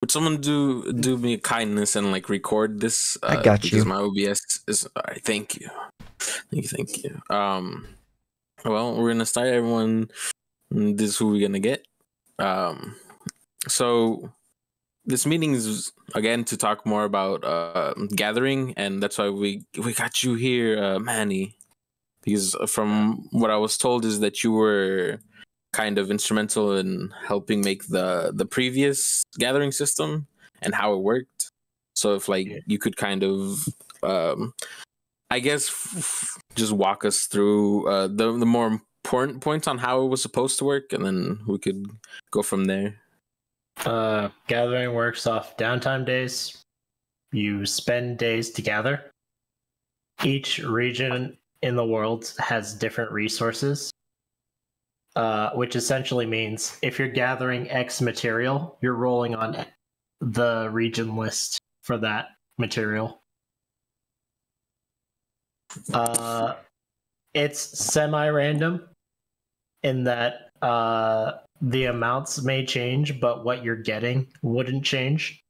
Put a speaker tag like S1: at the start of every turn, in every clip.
S1: would someone do me a kindness and like record this?
S2: I got
S1: because
S2: you.
S1: my OBS is. All right, thank you. Thank you. Well, we're gonna start. Everyone, this is who we're gonna get. So this meeting is again to talk more about gathering, and that's why we got you here, Manny. Because from what I was told is that you were kind of instrumental in helping make the previous gathering system and how it worked. So if like you could kind of I guess just walk us through the more important points on how it was supposed to work, and then we could go from there.
S3: Gathering works off downtime days. You spend days to gather. Each region in the world has different resources, which essentially means if you're gathering X material, you're rolling on the region list for that material. It's semi-random in that the amounts may change, but what you're getting wouldn't change.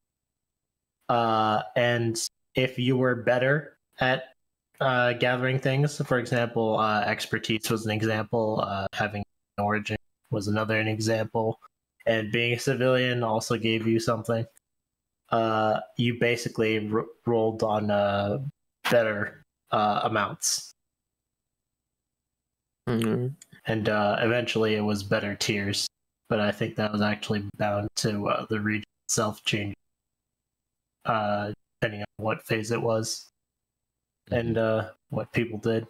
S3: And if you were better at gathering things, for example, expertise was an example, having an origin was another an example, and being a civilian also gave you something. You basically rolled on better amounts.
S1: Mm-hmm.
S3: And eventually it was better tiers, but I think that was actually bound to the region itself changing, depending on what phase it was and what people did.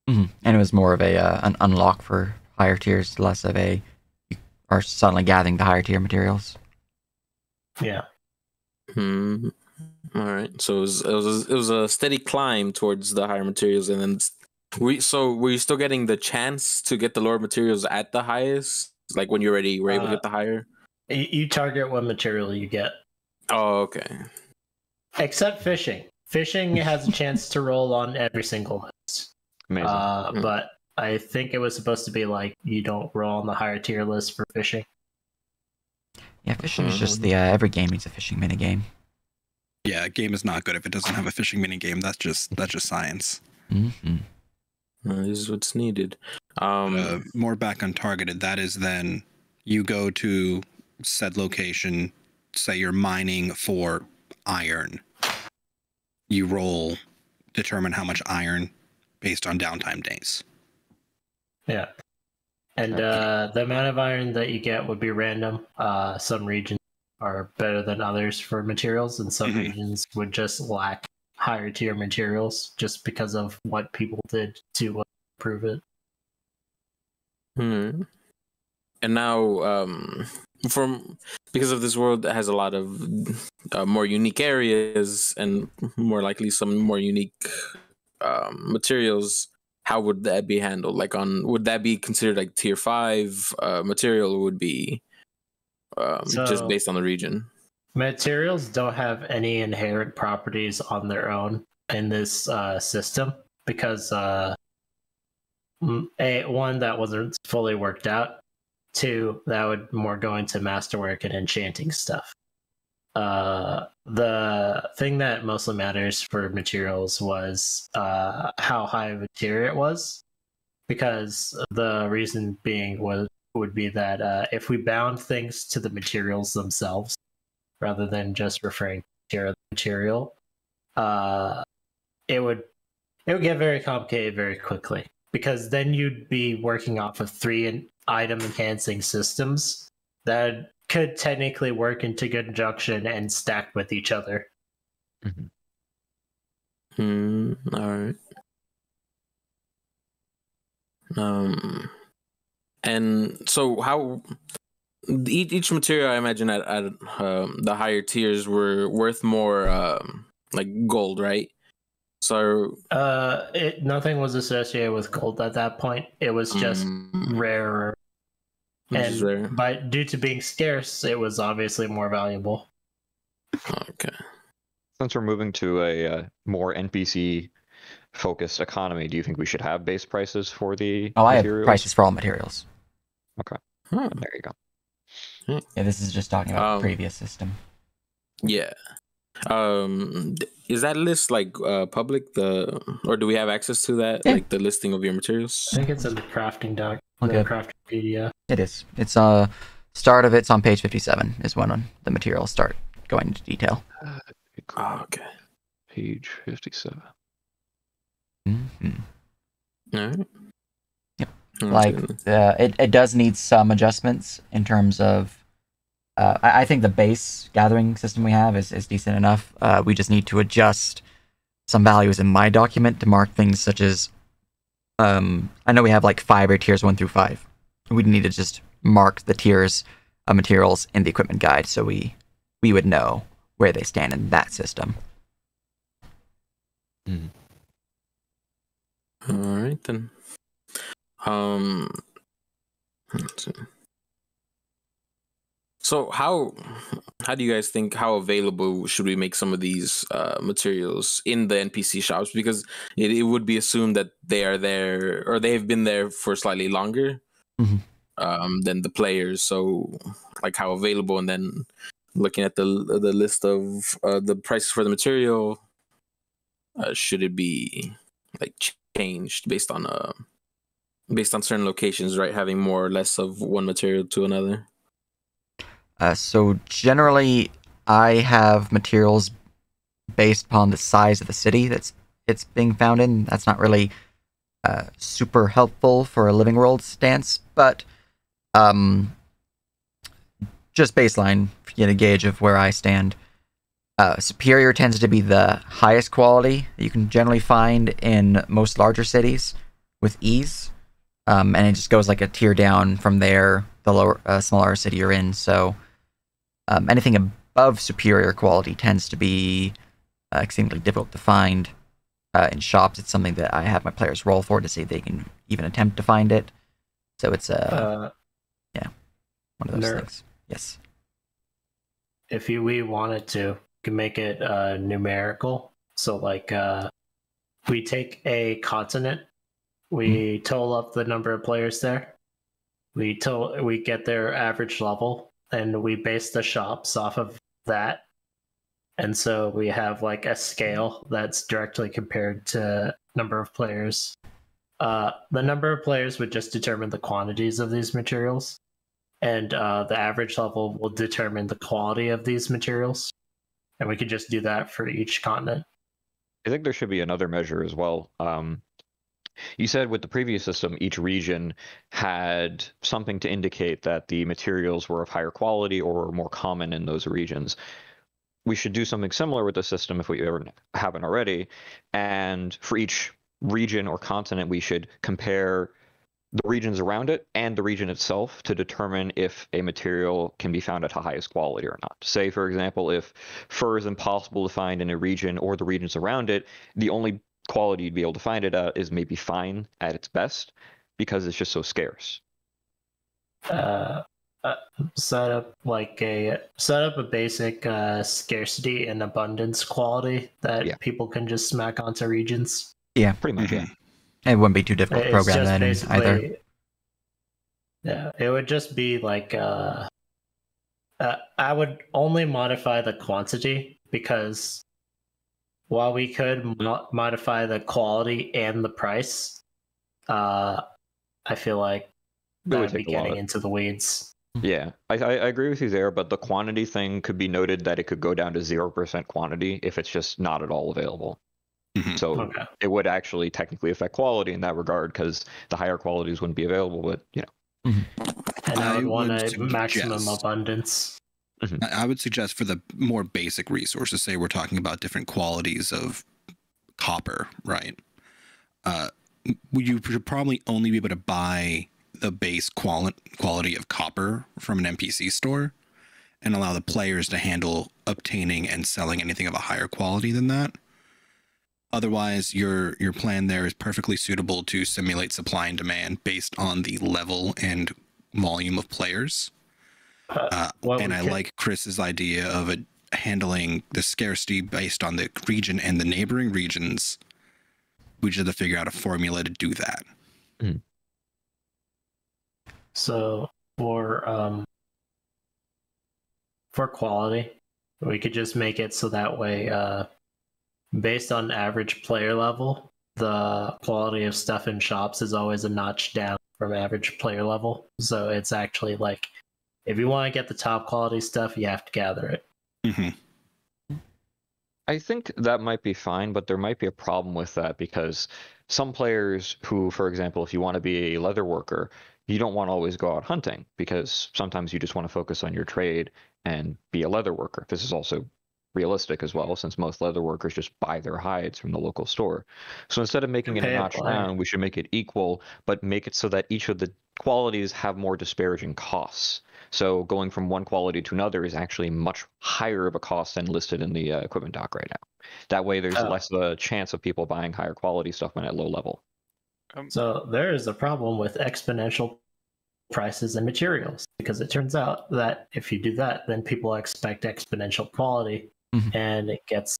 S2: Mm-hmm. And it was more of an unlock for higher tiers, less of a you are suddenly gathering the higher tier materials.
S3: Yeah.
S1: Hmm. All right. So it was a steady climb towards the higher materials, and then were you still getting the chance to get the lower materials at the highest, like when you already were able to get the higher?
S3: You target what material you get.
S1: Oh, okay.
S3: Except fishing. Fishing has a chance to roll on every single list.
S4: Amazing.
S3: But I think it was supposed to be like you don't roll on the higher tier list for fishing.
S2: Yeah, fishing is just the every game needs a fishing minigame.
S5: Yeah, a game is not good if it doesn't have a fishing minigame. That's just science.
S2: Mm-hmm.
S1: This is what's needed.
S5: More back on targeted. That is then you go to said location. Say you're mining for iron. You roll, determine how much iron based on downtime days.
S3: Yeah. And the amount of iron that you get would be random. Some regions are better than others for materials, and some regions would just lack higher tier materials just because of what people did to improve it.
S1: And now, because of this world that has a lot of more unique areas and more likely some more unique materials, how would that be handled? Like, would that be considered like tier 5 material? Or would be just based on the region? Materials
S3: don't have any inherent properties on their own in this system because one, that wasn't fully worked out. Two, that would more go into masterwork and enchanting stuff. The thing that mostly matters for materials was how high of a tier it was, because the reason being would be that if we bound things to the materials themselves rather than just referring to the material, it would get very complicated very quickly, because then you'd be working off of 3 item enhancing systems that could technically work into conjunction and stack with each other.
S1: All right. And so how each material, I imagine at the higher tiers were worth more like gold, right? So
S3: nothing was associated with gold at that point. It was just rarer. And due to being scarce, it was obviously more valuable.
S1: Okay.
S4: Since we're moving to a more NPC focused economy, do you think we should have base prices for the materials?
S2: I have prices for all materials.
S4: Okay. There you go.
S2: Yeah, this is just talking about the
S1: Um,
S2: previous system.
S1: Yeah. Is that list like public? Or do we have access to that?
S2: Yeah.
S1: Like the listing of your materials?
S3: I think it's in the crafting doc, the
S2: Okay.
S3: crafting PDF.
S2: It is. It's start of it's on page 57 is when the materials start going into detail.
S1: Oh, okay.
S4: Page 57.
S2: Mm-hmm.
S1: All right.
S2: Yep.
S1: Sounds
S2: Like
S1: good.
S2: it does need some adjustments in terms of. I think the base gathering system we have is decent enough. We just need to adjust some values in my document to mark things such as. I know we have like fiber tiers 1 through 5. We need to just mark the tiers of materials in the equipment guide so we would know where they stand in that system.
S1: All right then. Let's see. So how do you guys think, how available should we make some of these materials in the NPC shops? Because it would be assumed that they are there, or they have been there for slightly longer
S2: Mhm.
S1: than the players. So like how available, and then looking at the list of the prices for the material, should it be like changed based on certain locations, right? Having more or less of one material to another.
S2: So generally, I have materials based upon the size of the city that's it's being found in. That's not really super helpful for a living world stance, but just baseline, get a gauge of where I stand. Superior tends to be the highest quality that you can generally find in most larger cities with ease, and it just goes like a tier down from there, the lower, smaller city you're in. So anything above superior quality tends to be extremely difficult to find in shops. It's something that I have my players roll for to see if they can even attempt to find it. So it's one of those things. Yes.
S3: If we wanted to, we can make it numerical. So like we take a continent, we total up the number of players there, we get their average level, and we base the shops off of that. And so we have like a scale that's directly compared to number of players. The number of players would just determine the quantities of these materials, and the average level will determine the quality of these materials. And we could just do that for each continent.
S4: I think there should be another measure as well. You said with the previous system, each region had something to indicate that the materials were of higher quality or were more common in those regions. We should do something similar with the system if we ever haven't already. And for each region or continent, we should compare the regions around it and the region itself to determine if a material can be found at the highest quality or not. Say, for example, if fur is impossible to find in a region or the regions around it, the only quality you'd be able to find it at is maybe fine at its best because it's just so scarce.
S3: Set up a basic scarcity and abundance quality that people can just smack onto regions.
S2: Yeah,
S4: pretty much. Yeah,
S2: it wouldn't be too difficult to program that in either.
S3: Yeah, it would just be like I would only modify the quantity, because while we could modify the quality and the price, I feel like that would be getting into the weeds.
S4: Yeah, I agree with you there, but the quantity thing could be noted that it could go down to 0% quantity if it's just not at all available. So it would actually technically affect quality in that regard, because the higher qualities wouldn't be available, but
S3: And I would want a maximum abundance.
S5: I would suggest for the more basic resources, say we're talking about different qualities of copper, right? You should probably only be able to buy the base quality of copper from an NPC store, and allow the players to handle obtaining and selling anything of a higher quality than that. Otherwise, your plan there is perfectly suitable to simulate supply and demand based on the level and volume of players. And I like Chris's idea of handling the scarcity based on the region and the neighboring regions. We just have to figure out a formula to do that.
S3: So for for quality. We could just make it so that way, based on average player level, the quality of stuff in shops is always a notch down from average player level. So it's actually like, if you want to get the top quality stuff, you have to gather it.
S5: Mm-hmm.
S4: I think that might be fine, but there might be a problem with that because some players who, for example, if you want to be a leather worker, you don't want to always go out hunting because sometimes you just want to focus on your trade and be a leather worker. This is also realistic as well, since most leather workers just buy their hides from the local store. So instead of making it a notch down, we should make it equal, but make it so that each of the qualities have more disparaging costs. So going from one quality to another is actually much higher of a cost than listed in the equipment doc right now. That way there's less of a chance of people buying higher quality stuff when at low level.
S3: So there is a problem with exponential prices and materials, because it turns out that if you do that, then people expect exponential quality, and it gets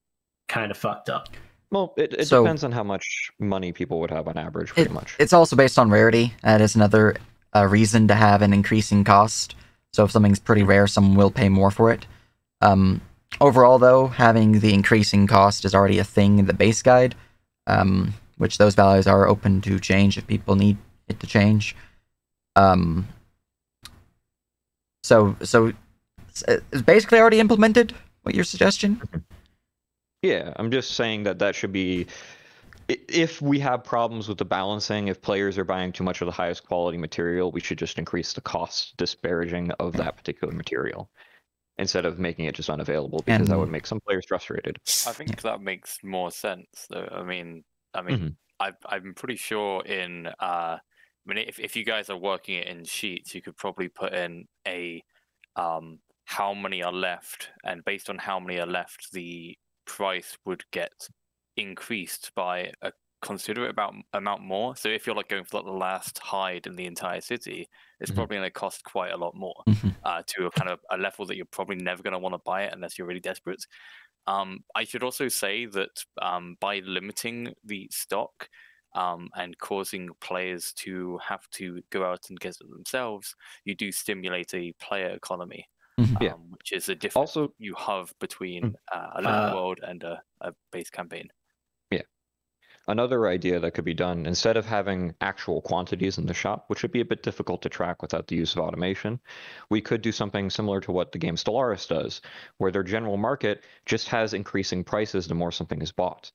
S3: kind of fucked up.
S4: Well, it depends on how much money people would have on average, pretty much.
S2: It's also based on rarity. That is another reason to have an increasing cost. So if something's pretty rare, someone will pay more for it. Overall, though, having the increasing cost is already a thing in the base guide, which those values are open to change if people need it to change. So it's basically already implemented, what your suggestion?
S4: Yeah, I'm just saying that should be, if we have problems with the balancing, if players are buying too much of the highest quality material, we should just increase the cost disparaging of that particular material instead of making it just unavailable, because that would make some players frustrated.
S6: I think that makes more sense, though. I mean, I'm pretty sure in if you guys are working it in sheets, you could probably put in a how many are left, and based on how many are left, the price would get increased by a considerate amount more. So if you're like going for like the last hide in the entire city, it's probably going to cost quite a lot more to a kind of a level that you're probably never going to want to buy it unless you're really desperate. I should also say that by limiting the stock and causing players to have to go out and get it themselves, you do stimulate a player economy. Which is a difference also, you have between a level world and a base campaign.
S4: Yeah. Another idea that could be done, instead of having actual quantities in the shop, which would be a bit difficult to track without the use of automation, we could do something similar to what the game Stellaris does, where their general market just has increasing prices the more something is bought.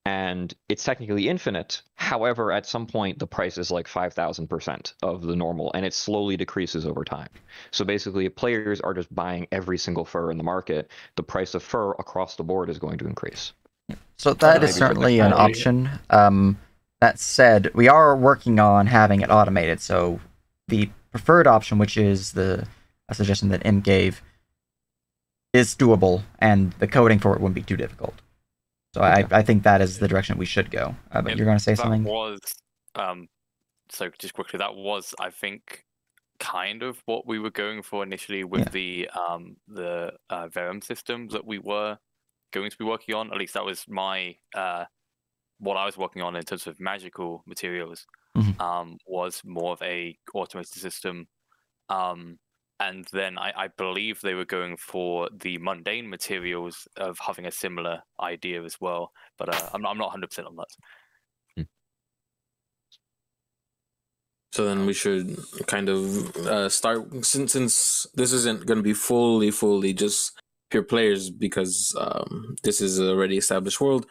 S4: And it's technically infinite. However, at some point, the price is like 5,000% of the normal, and it slowly decreases over time. So basically, if players are just buying every single fur in the market, the price of fur across the board is going to increase.
S2: So that is certainly an option. That said, we are working on having it automated. So the preferred option, which is a suggestion that Im gave, is doable, and the coding for it wouldn't be too difficult. So I think that is the direction we should go. But you're going to say something?
S6: So just quickly, that was, I think, kind of what we were going for initially with the Verum system that we were going to be working on. At least that was my what I was working on in terms of magical materials. Was more of a automated system. And then I believe they were going for the mundane materials of having a similar idea as well. But I'm not 100% on that.
S1: So then we should kind of start, since this isn't going to be fully just pure players, because this is a already established world.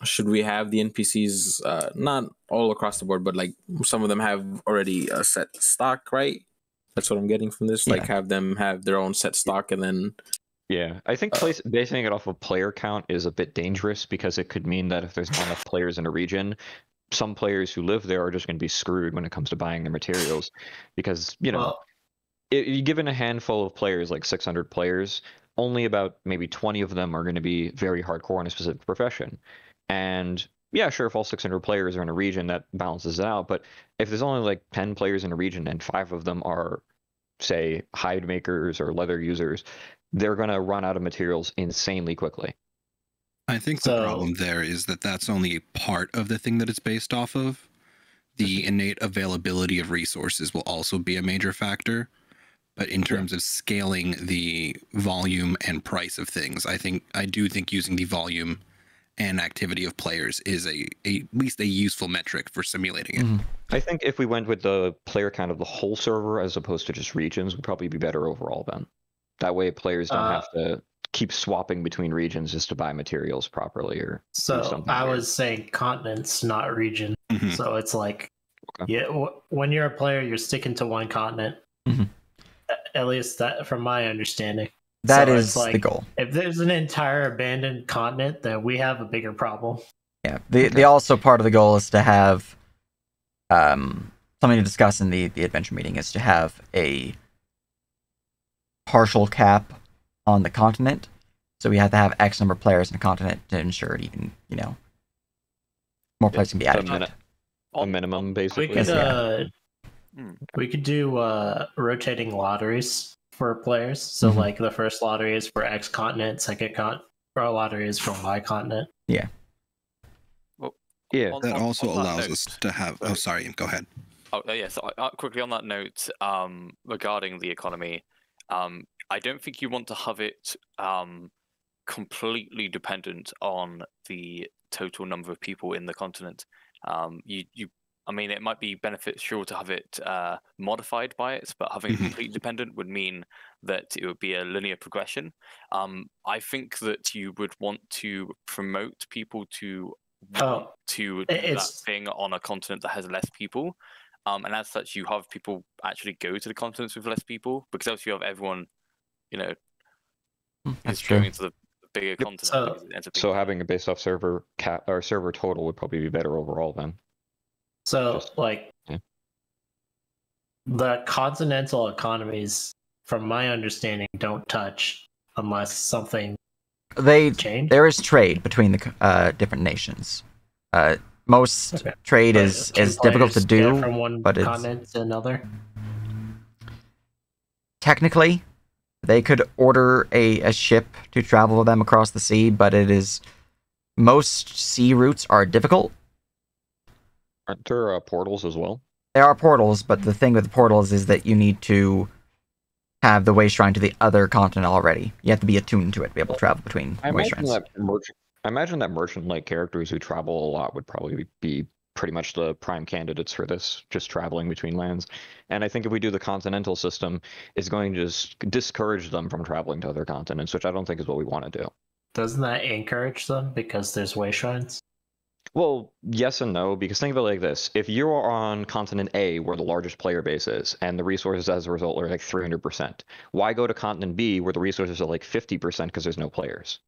S1: Should we have the NPCs not all across the board, but like some of them have already a set stock, right? That's what I'm getting from this. Like, have them have their own set stock, and then.
S4: Yeah, I think basing it off of player count is a bit dangerous, because it could mean that if there's not enough players in a region, some players who live there are just going to be screwed when it comes to buying their materials, because given a handful of players, like 600 players, only about maybe 20 of them are going to be very hardcore in a specific profession. And yeah, sure, if all 600 players are in a region, that balances it out. But if there's only like 10 players in a region and 5 of them are, say, hide makers or leather users, they're going to run out of materials insanely quickly.
S5: I think the problem there is that that's only part of the thing that it's based off of. The innate availability of resources will also be a major factor. But in terms of scaling the volume and price of things, I do think using the volume and activity of players is at least a useful metric for simulating it.
S2: Mhm.
S4: I think if we went with the player count of the whole server as opposed to just regions, would probably be better overall then. That way players don't have to keep swapping between regions just to buy materials properly or do
S3: So
S4: something
S3: I
S4: weird.
S3: was saying continents, not region.
S5: Mhm.
S3: So it's like,
S4: Okay.
S3: yeah, when you're a player, you're sticking to one continent.
S2: Mhm.
S3: At least that, from my understanding.
S2: That
S3: So
S2: is
S3: it's like,
S2: the goal.
S3: if there's an entire abandoned continent, then we have a bigger problem.
S2: Yeah. The also part of the goal is to have something to discuss in the adventure meeting is to have a partial cap on the continent. So we have to have X number of players in a continent to ensure it even, more players can be added to it.
S4: A minimum, basically.
S3: We could do rotating lotteries for players. So like the first lottery is for X continent, second lottery is for Y continent.
S2: Yeah.
S6: Well,
S4: Yeah.
S5: That also
S6: on that
S5: allows
S6: note-
S5: us to have. Oh, sorry. Go ahead.
S6: Oh, yeah. So quickly on that note, regarding the economy, I don't think you want to have it completely dependent on the total number of people in the continent. I mean, it might be beneficial to have it modified by it, but having it completely dependent would mean that it would be a linear progression. I think that you would want to promote people to do that thing on a continent that has less people. And as such, you have people actually go to the continents with less people, because else you have everyone,
S2: That's
S6: is
S2: true.
S6: going to the bigger continent.
S4: So having a based off server cap or server total would probably be better overall then.
S3: So the continental economies, from my understanding, don't touch unless something change.
S2: There is trade between the different nations. Most trade is difficult to do,
S3: from one
S2: but
S3: continent to another.
S2: Technically, they could order a ship to travel with them across the sea, but most sea routes are difficult.
S4: Aren't there portals as well?
S2: There are portals, but the thing with the portals is that you need to have the way shrine to the other continent already. You have to be attuned to it to be able to travel between way shrines.
S4: I imagine that merchant-like characters who travel a lot would probably be pretty much the prime candidates for this, just traveling between lands. And I think if we do the continental system, it's going to just discourage them from traveling to other continents, which I don't think is what we want to do.
S3: Doesn't that encourage them because there's way shrines?
S4: Well, yes and no, because think of it like this. If you are on continent A, where the largest player base is, and the resources as a result are like 300%, why go to continent B, where the resources are like 50% because there's no players?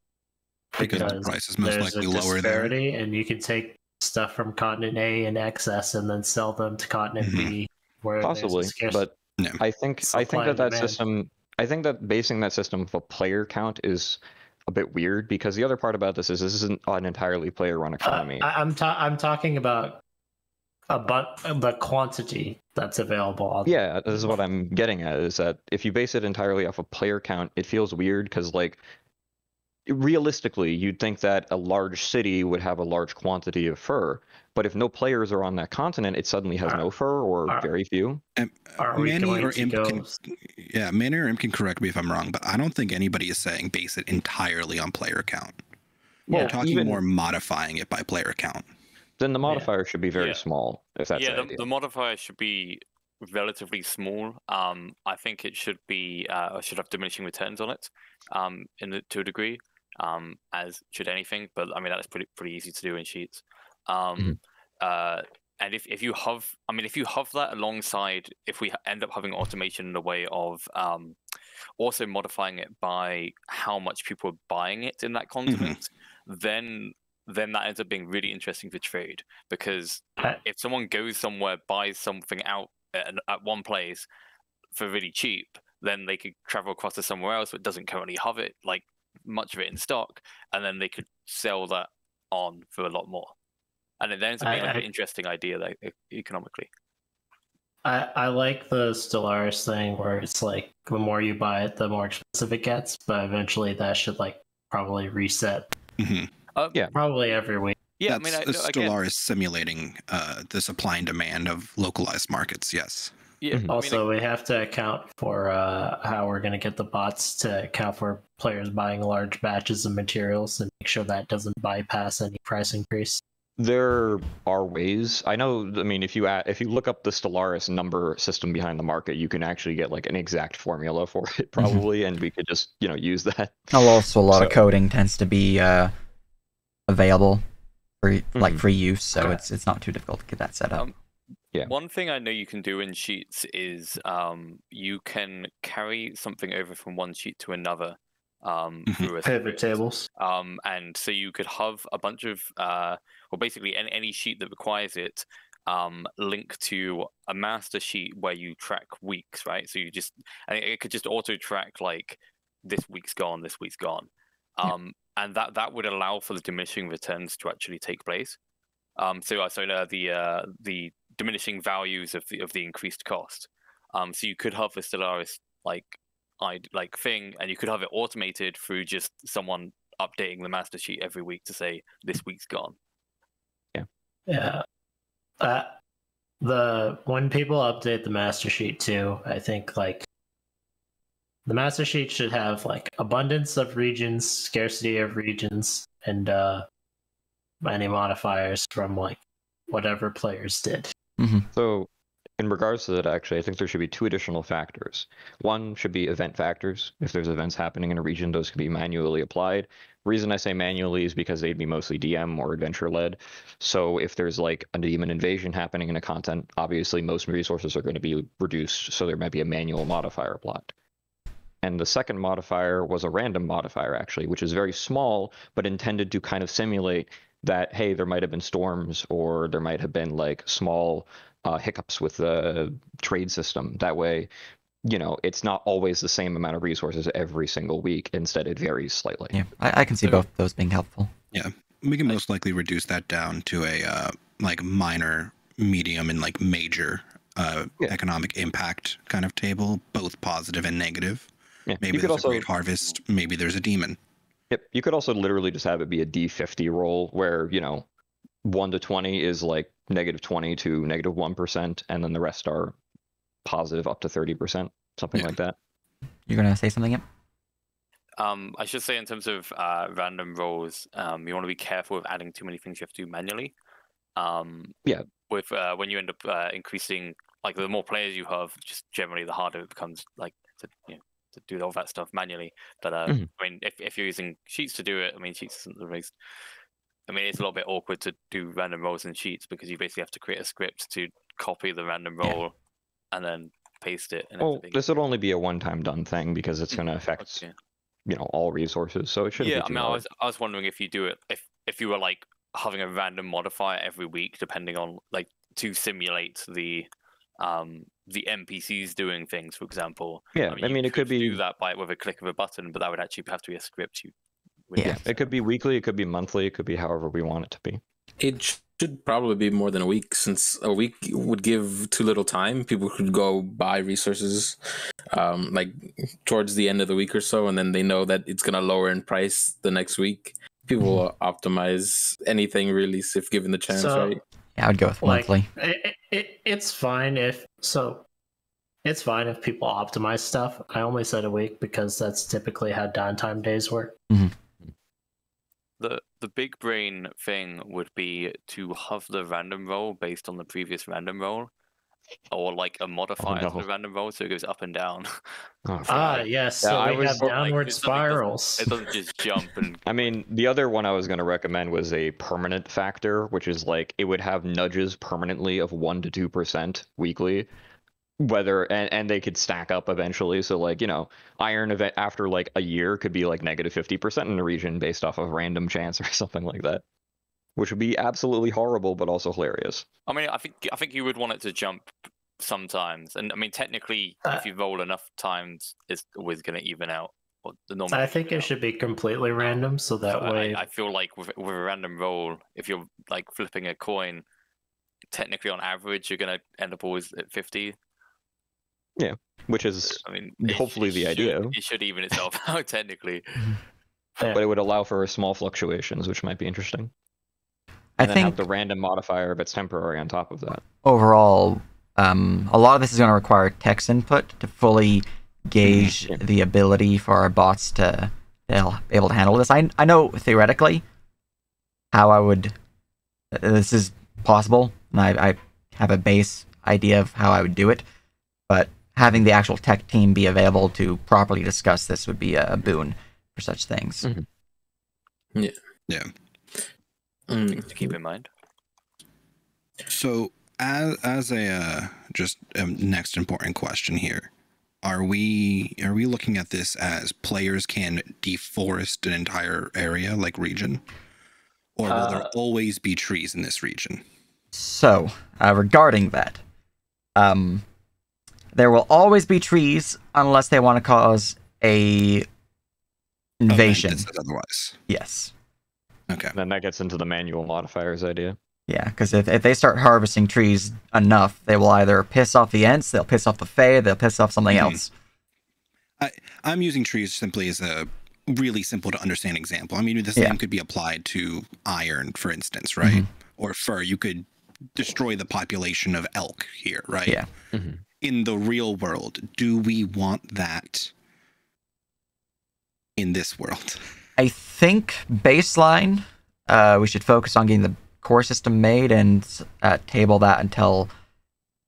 S5: Because the price is most likely lower there.
S3: And you can take stuff from continent A in excess and then sell them to continent B, where
S4: possibly. But I think that basing that system of a player count is a bit weird, because the other part about this isn't an entirely player-run economy.
S3: I'm talking about the quantity that's available.
S4: Yeah, this is what I'm getting at, is that if you base it entirely off of player count, it feels weird, because like realistically, you'd think that a large city would have a large quantity of fur, but if no players are on that continent, it suddenly has no fur or very few.
S5: Manny or Imp can correct me if I'm wrong, but I don't think anybody is saying base it entirely on player count. We're talking more modifying it by player count.
S4: Then the modifier should be very small, if that's the idea.
S6: The modifier should be relatively small. I think it should be should have diminishing returns on it, to a degree, as should anything. But I mean, that's pretty easy to do in sheets. And if you have that alongside, if we end up having automation in the way of also modifying it by how much people are buying it in that continent, then that ends up being really interesting for trade. Because if someone goes somewhere, buys something out at one place for really cheap, then they could travel across to somewhere else that doesn't currently have it, like much of it in stock, and then they could sell that on for a lot more. And it ends up being like an interesting idea, like economically.
S3: I like the Stellaris thing where it's like the more you buy it, the more expensive it gets, but eventually that should like probably reset. Probably every week.
S5: Yeah, Stellaris simulating the supply and demand of localized markets. Yes.
S6: Yeah.
S3: Also, we have to account for how we're going to get the bots to account for players buying large batches of materials and make sure that doesn't bypass any price increase.
S4: There are ways. I know. I mean, if you look up the Stellaris number system behind the market, you can actually get like an exact formula for it, probably, and we could just use that.
S2: Also, a lot of coding tends to be available for like free use, so it's not too difficult to get that set up.
S4: Yeah.
S6: One thing I know you can do in sheets is you can carry something over from one sheet to another through a
S3: pivot tables.
S6: And so you could have a bunch of, or basically any sheet that requires it, link to a master sheet where you track weeks, right? So and it could just auto track like this week's gone, this week's gone, and that would allow for the diminishing returns to actually take place. So the diminishing values of the increased cost. So you could have a Stellaris thing, and you could have it automated through just someone updating the master sheet every week to say this week's gone.
S3: Yeah. When people update the master sheet too, I think like the master sheet should have like abundance of regions, scarcity of regions, and any modifiers from like whatever players did.
S4: So in regards to that, actually, I think there should be two additional factors. One should be event factors. If there's events happening in a region, those can be manually applied. The reason I say manually is because they'd be mostly DM or adventure-led. So if there's like a demon invasion happening in a content, obviously most resources are going to be reduced, so there might be a manual modifier applied. And the second modifier was a random modifier, actually, which is very small, but intended to kind of simulate that, hey, there might have been storms, or there might have been like small hiccups with the trade system. That way, it's not always the same amount of resources every single week. Instead, it varies slightly.
S2: Yeah, I can see both of those being helpful.
S5: Yeah, we can most likely reduce that down to a like minor, medium, and like major economic impact kind of table, both positive and negative.
S4: Yeah.
S5: Maybe there's a great harvest. Maybe there's a demon.
S4: Yep. You could also literally just have it be a D50 roll where, 1 to 20 is like -20 to -1%, and then the rest are positive up to 30%, something like that.
S2: You're going to say something, Yep?
S6: I should say in terms of random rolls, you want to be careful with adding too many things you have to do manually. With when you end up increasing, like the more players you have, just generally the harder it becomes, like to do all that stuff manually. But I mean, if you're using sheets to do it, I mean, sheets isn't the most. I mean, it's a little bit awkward to do random rolls in sheets because you basically have to create a script to copy the random roll and then paste it. And
S4: this would only be a one-time done thing because it's going to affect all resources, so it shouldn't be too hard.
S6: I was wondering if you do it if you were like having a random modifier every week, depending on like to simulate the NPCs doing things, for example.
S4: Yeah, I mean, it could be
S6: do that with a click of a button, but that would actually have to be a script.
S4: It could be weekly, it could be monthly, it could be however we want it to be.
S1: It should probably be more than a week, since a week would give too little time. People could go buy resources like towards the end of the week or so, and then they know that it's going to lower in price the next week. People will optimize anything really if given the chance, right?
S2: Yeah, I would go with monthly.
S3: It's fine if people optimize stuff. I only said a week because that's typically how downtime days work.
S6: The big brain thing would be to have the random roll based on the previous random roll, or like a modifier to the random roll, so it goes up and down.
S3: Yes. So we have downward spirals.
S6: It doesn't just jump. And
S4: I mean, the other one I was going to recommend was a permanent factor, which is like it would have nudges permanently of 1 to 2% weekly. And they could stack up eventually. So like, iron event after like a year could be like -50% in the region based off of random chance or something like that, which would be absolutely horrible, but also hilarious.
S6: I mean, I think you would want it to jump sometimes. And I mean, technically, if you roll enough times, it's always going to even out.
S3: I think it should be completely random, so that way.
S6: I feel like with a random roll, if you're like flipping a coin, technically on average, you're going to end up always at 50.
S4: Yeah, which is, I mean, hopefully the idea.
S6: It should even itself out technically,
S4: but it would allow for small fluctuations, which might be interesting.
S2: I
S4: And then
S2: think
S4: have the random modifier if it's temporary on top of that.
S2: Overall, A lot of this is going to require text input to fully gauge the ability for our bots to be able to handle this. I know theoretically how I would. This is possible, and I have a base idea of how I would do it, but having the actual tech team be available to properly discuss this would be a boon for such things.
S1: Yeah.
S6: Things to keep in mind.
S5: So, as a just a next important question here, are we looking at this as players can deforest an entire area like region, or will there always be trees in this region?
S2: So, regarding that, there will always be trees unless they want to cause a invasion.
S5: Otherwise,
S2: yes.
S5: Okay.
S4: Then that gets into the manual modifiers idea.
S2: Yeah, because if they start harvesting trees enough, they will either piss off the Ents, they'll piss off the Fae, they'll piss off something else.
S5: I'm using trees simply as a really simple to understand example. I mean, the same could be applied to iron, for instance, right? Or fur. You could destroy the population of elk here, right?
S2: Yeah.
S5: In the real world, do we want that in this world?
S2: I think baseline, we should focus on getting the core system made and table that until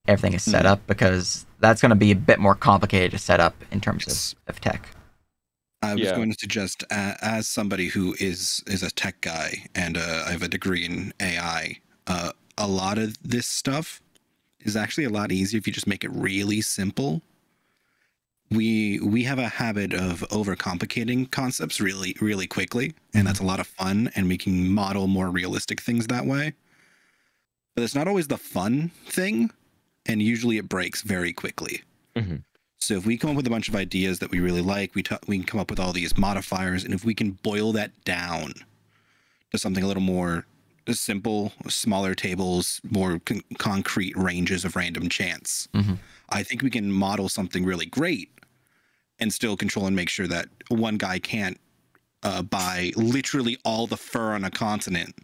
S2: everything is set up, because that's going to be a bit more complicated to set up in terms of tech.
S5: I was going to suggest, as somebody who is a tech guy and I have a degree in AI, a lot of this stuff is actually a lot easier if you just make it really simple. We have a habit of overcomplicating concepts really, really quickly, and that's a lot of fun, and we can model more realistic things that way. But it's not always the fun thing, and usually it breaks very quickly. So if we come up with a bunch of ideas that we really like, we can come up with all these modifiers, and if we can boil that down to something a little more simple, smaller tables, more concrete ranges of random chance, I think we can model something really great and still control and make sure that one guy can't buy literally all the fur on a continent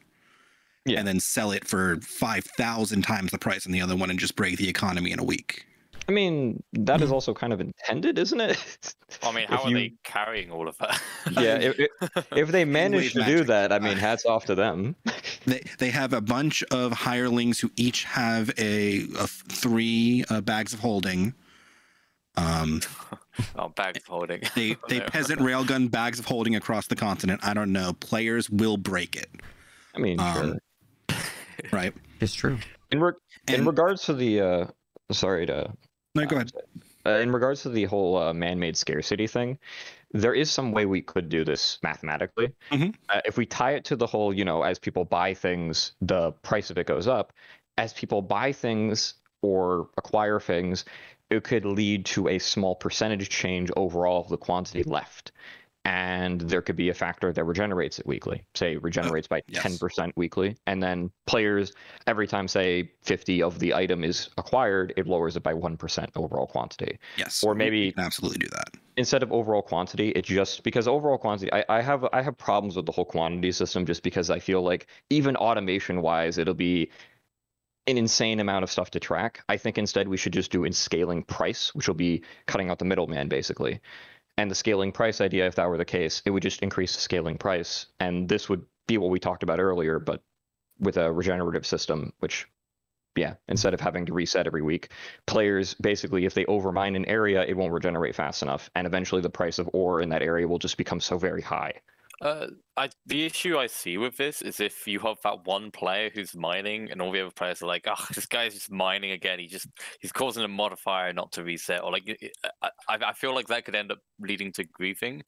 S5: and then sell it for 5,000 times the price on the other one and just break the economy in a week.
S4: I mean, that is also kind of intended, isn't it?
S6: I mean, how are they carrying all of that?
S4: Yeah, if they manage to do that, I mean, hats off to them.
S5: They have a bunch of hirelings who each have a 3 bags of holding.
S6: Bags of holding.
S5: They peasant railgun bags of holding across the continent. I don't know. Players will break it.
S4: I mean, sure.
S5: Right.
S2: It's true.
S4: In regards to the sorry to
S5: no, go ahead.
S4: In regards to the whole man-made scarcity thing, there is some way we could do this mathematically. If we tie it to the whole, as people buy things, the price of it goes up. As people buy things or acquire things, it could lead to a small percentage change overall of the quantity left. And there could be a factor that regenerates it weekly, say regenerates by 10% weekly. And then players, every time, say, 50 of the item is acquired, it lowers it by 1% overall quantity.
S5: Yes.
S4: Or maybe
S5: you can absolutely do that.
S4: Instead of overall quantity, it just, because overall quantity, I have problems with the whole quantity system, just because I feel like even automation wise, it'll be an insane amount of stuff to track. I think instead we should just do in scaling price, which will be cutting out the middleman basically. And the scaling price idea, if that were the case, it would just increase the scaling price. And this would be what we talked about earlier, but with a regenerative system, which, instead of having to reset every week, players basically, if they overmine an area, it won't regenerate fast enough. And eventually the price of ore in that area will just become so very high.
S6: The issue I see with this is if you have that one player who's mining and all the other players are like, oh, this guy's just mining again. He's causing a modifier not to reset, or like, I feel like that could end up leading to griefing.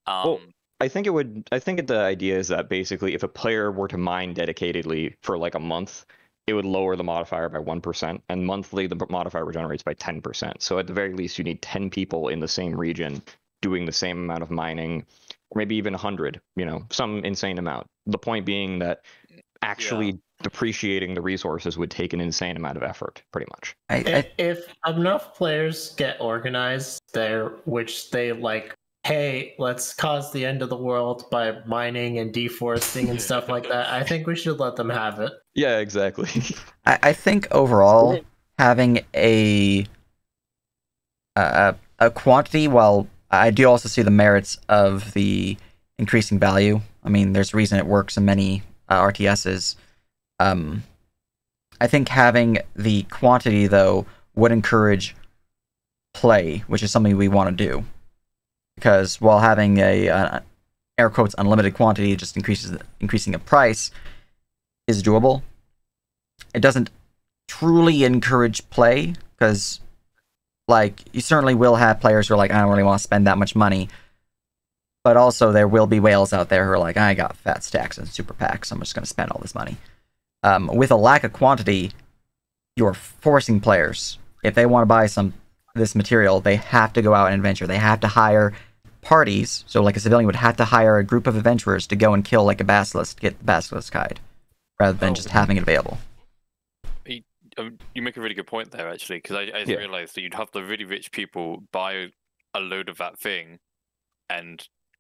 S4: Well, I think the idea is that basically if a player were to mine dedicatedly for like a month, it would lower the modifier by 1%, and monthly the modifier regenerates by 10%. So at the very least, you need 10 people in the same region doing the same amount of mining, or maybe even 100, some insane amount. The point being that actually depreciating the resources would take an insane amount of effort, pretty much.
S3: If enough players get organized there, which they like, hey, let's cause the end of the world by mining and deforesting and stuff like that, I think we should let them have it.
S4: Yeah, exactly.
S2: I think overall, having a quantity, while I do also see the merits of the increasing value. I mean, there's a reason it works in many RTSs. I think having the quantity, though, would encourage play, which is something we want to do. Because while having a air quotes unlimited quantity just increasing the price is doable, it doesn't truly encourage play, because like you certainly will have players who are like, I don't really want to spend that much money, but also there will be whales out there who are like, I got fat stacks and super packs, so I'm just going to spend all this money. With a lack of quantity, you're forcing players, if they want to buy this material, they have to go out and adventure. They have to hire parties. So like a civilian would have to hire a group of adventurers to go and kill like a basilisk to get the basilisk hide, rather than just having it available.
S6: You make a really good point there, actually, because I just realized that you'd have the really rich people buy a load of that thing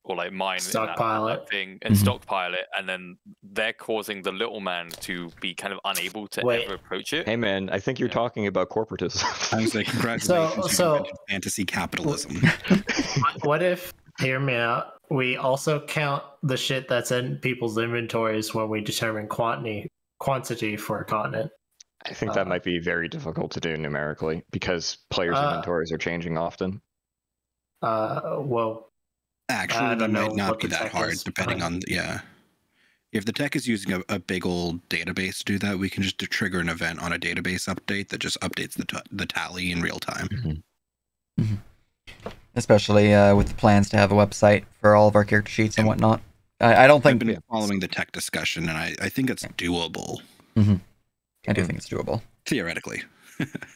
S6: or like mine
S3: stockpile
S6: that thing and stockpile it, and then they're causing the little man to be kind of unable to ever approach it.
S4: Hey man, I think you're talking about corporatism.
S5: I was like, congratulations,
S3: so
S5: fantasy capitalism.
S3: What if, hear me out, we also count the shit that's in people's inventories when we determine quantity for a continent?
S4: I think that might be very difficult to do numerically, because players' inventories are changing often.
S3: Well,
S5: actually, that might not be that hard, depending on if the tech is using a big old database to do that, we can just trigger an event on a database update that just updates the tally in real time.
S2: Especially with the plans to have a website for all of our character sheets and whatnot. I don't think...
S5: I've been following the tech discussion, and I think it's doable.
S2: I do think it's doable.
S5: Theoretically.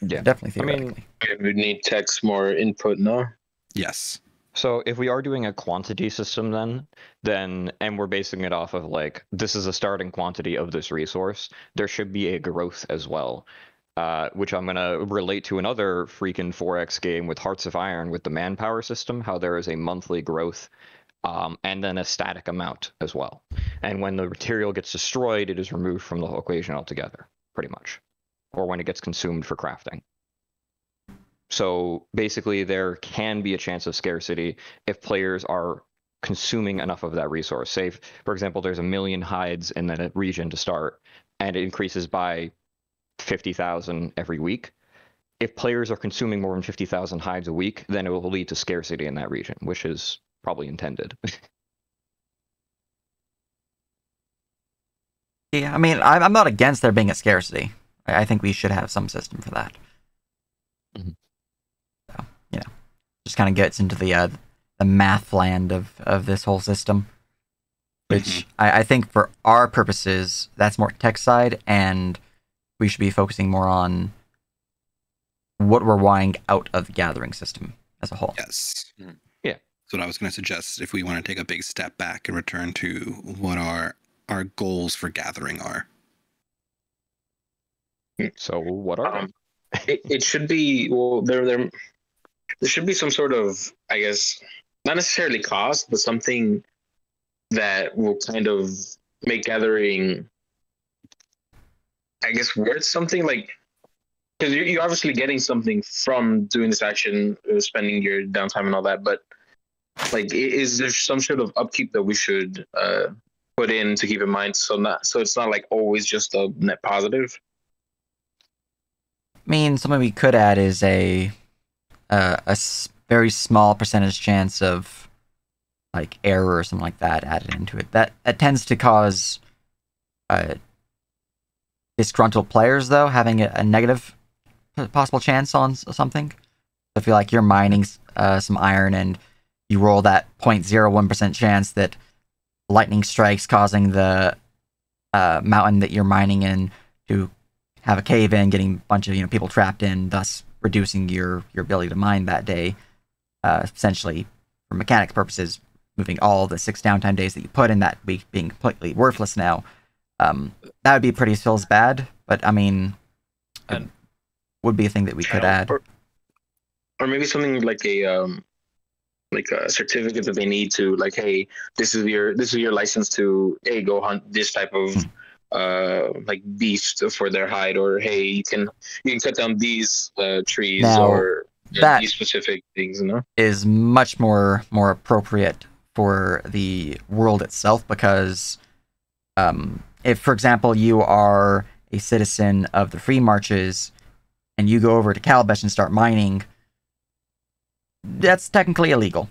S2: Yeah, definitely theoretically.
S1: We need text more input, no?
S5: Yes.
S4: So if we are doing a quantity system then, and we're basing it off of like, this is a starting quantity of this resource, there should be a growth as well. Which I'm going to relate to another freaking 4X game with Hearts of Iron with the manpower system, how there is a monthly growth and then a static amount as well. And when the material gets destroyed, it is removed from the whole equation altogether, pretty much. Or when it gets consumed for crafting. So basically there can be a chance of scarcity if players are consuming enough of that resource. Say, for example, there's 1 million hides in that region to start, and it increases by 50,000 every week. If players are consuming more than 50,000 hides a week, then it will lead to scarcity in that region, which is probably intended.
S2: Yeah, I mean, I'm not against there being a scarcity. I think we should have some system for that. So, just kind of gets into the math land of this whole system, which I think for our purposes, that's more tech side, and we should be focusing more on what we're wanting out of the gathering system as a whole.
S5: Yes.
S4: Yeah.
S5: So what I was going to suggest, if we want to take a big step back and return to what our goals for gathering are.
S4: So what are
S1: it should be, well, there should be some sort of, I guess, not necessarily cost, but something that will kind of make gathering, I guess, worth something, like, because you're obviously getting something from doing this action, spending your downtime and all that, but like, is there some sort of upkeep that we should put in to keep in mind, so it's not like always just a net positive?
S2: I mean, something we could add is a very small percentage chance of like error or something like that added into it. That tends to cause disgruntled players, though, having a negative possible chance on something. I feel like you're mining some iron and you roll that 0.01% chance that lightning strikes, causing the mountain that you're mining in to have a cave in, getting a bunch of people trapped in, thus reducing your ability to mine that day. Essentially, for mechanics purposes, moving all the 6 downtime days that you put in that week being completely worthless now. That would be pretty feels bad, but I mean, it would be a thing that we could add.
S1: Or maybe something like a certificate that they need to, like, hey, this is your license to go hunt this type of like beef for their hide, or hey, you can cut down these trees,
S2: Now,
S1: or
S2: that
S1: these specific things, you know?
S2: is much more appropriate for the world itself, because if, for example, you are a citizen of the Free Marches and you go over to Calabash and start mining, that's technically illegal.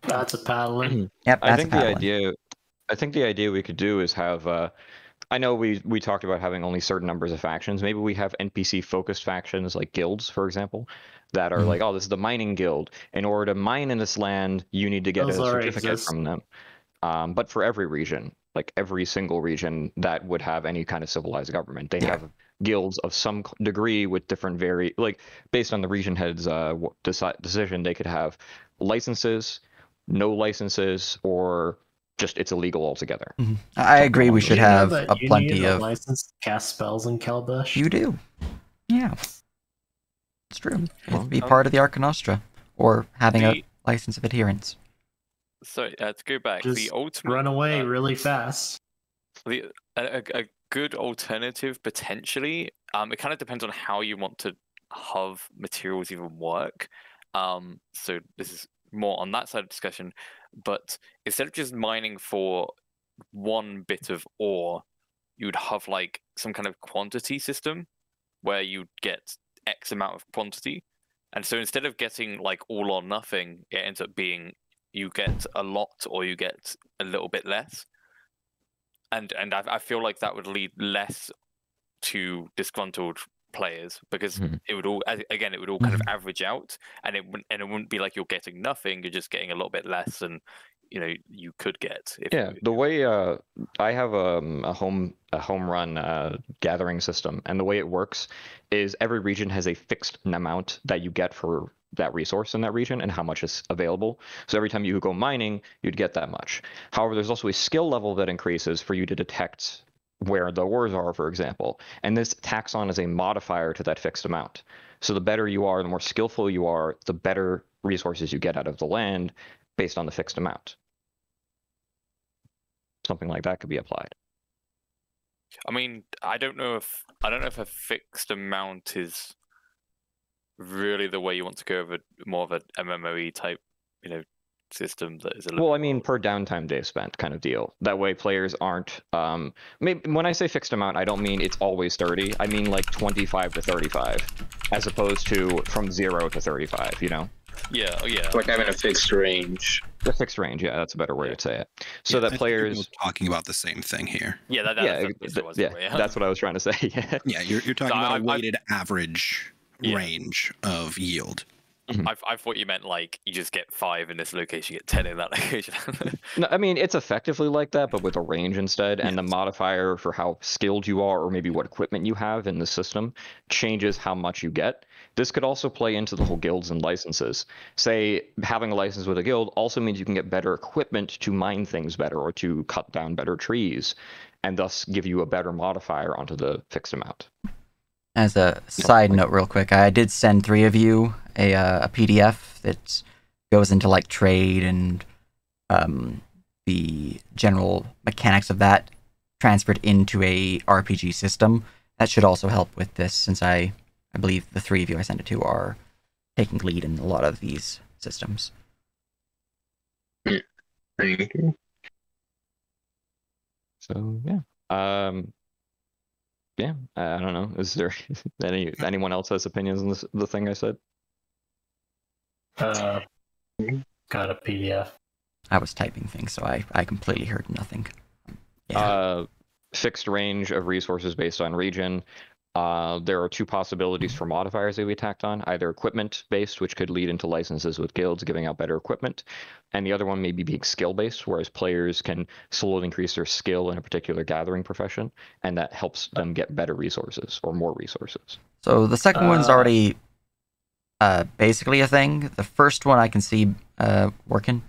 S3: That's a paddling.
S2: Yep,
S4: I
S2: that's
S4: think
S2: a
S4: the
S2: paddling.
S4: idea we could do is have I know we talked about having only certain numbers of factions. Maybe we have NPC focused factions like guilds, for example, that are like, oh, this is the mining guild. In order to mine in this land, you need to get
S3: Those
S4: a
S3: already
S4: certificate
S3: exist.
S4: from them. But for every region, like every single region that would have any kind of civilized government, they have guilds of some degree with different like based on the region head's decision, they could have licenses, no licenses, or just it's illegal altogether.
S2: I agree. We
S3: Did
S2: should
S3: you know
S2: have
S3: that
S2: a
S3: you
S2: plenty
S3: need a
S2: of.
S3: license to cast spells in Calabash?
S2: You do. Yeah, it's true. You have to be
S6: Well,
S2: part of the Arca Nostra, or having a
S6: the-
S2: license of adherence.
S6: So to go back,
S3: Just
S6: the ultimate
S3: run away really fast.
S6: a good alternative potentially. It kind of depends on how you want to have materials even work. So this is more on that side of discussion. But instead of just mining for one bit of ore, you would have like some kind of quantity system where you get X amount of quantity. And so instead of getting like all or nothing, it ends up being you get a lot or you get a little bit less. And I feel like that would lead less to disgruntled players, because it would all kind of average out, and it wouldn't be like you're getting nothing, you're just getting a little bit less than you could get.
S4: The way I have a home run gathering system, and the way it works is every region has a fixed amount that you get for that resource in that region and how much is available. So every time you go mining, you'd get that much. However, there's also a skill level that increases for you to detect where the ores are, for example, and this tacks on as a modifier to that fixed amount. So the better you are, the more skillful you are, the better resources you get out of the land based on the fixed amount. Something like that could be applied.
S6: I mean, I don't know if a fixed amount is really the way you want to go with more of a MMOE type, system that is a little.
S4: Well, I mean, per downtime day spent kind of deal. That way players aren't maybe when I say fixed amount, I don't mean it's always 30. I mean like 25 to 35 as opposed to from 0 to 35,
S6: Yeah.
S1: Like having a fixed range.
S4: The fixed range, yeah, that's a better way to say it. So that
S5: I think
S4: players
S5: you're both talking about the same thing here.
S6: Yeah,
S4: that's what I was trying to say.
S5: Yeah, you're talking about a weighted average
S6: Yeah.
S5: range of yield.
S6: I thought you meant like you just get 5 in this location, you get 10 in that location.
S4: No, I mean, it's effectively like that, but with a range instead, and the modifier for how skilled you are or maybe what equipment you have in the system changes how much you get. This could also play into the whole guilds and licenses. Say, having a license with a guild also means you can get better equipment to mine things better or to cut down better trees, and thus give you a better modifier onto the fixed amount.
S2: As a side note, real quick, I did send 3 of you a PDF that goes into like trade and the general mechanics of that transferred into a RPG system. That should also help with this, since I believe the 3 of you I sent it to are taking lead in a lot of these systems.
S1: Thank you.
S4: So yeah, I don't know. Is there anyone else has opinions on the thing I said?
S3: Got a PDF.
S2: I was typing things, so I completely heard nothing.
S4: Fixed range of resources based on region. There are 2 possibilities for modifiers that we tacked on, either equipment based, which could lead into licenses with guilds giving out better equipment, and the other one may be being skill based, whereas players can slowly increase their skill in a particular gathering profession, and that helps them get better resources or more resources.
S2: So the second one's already basically a thing. The first one I can see working.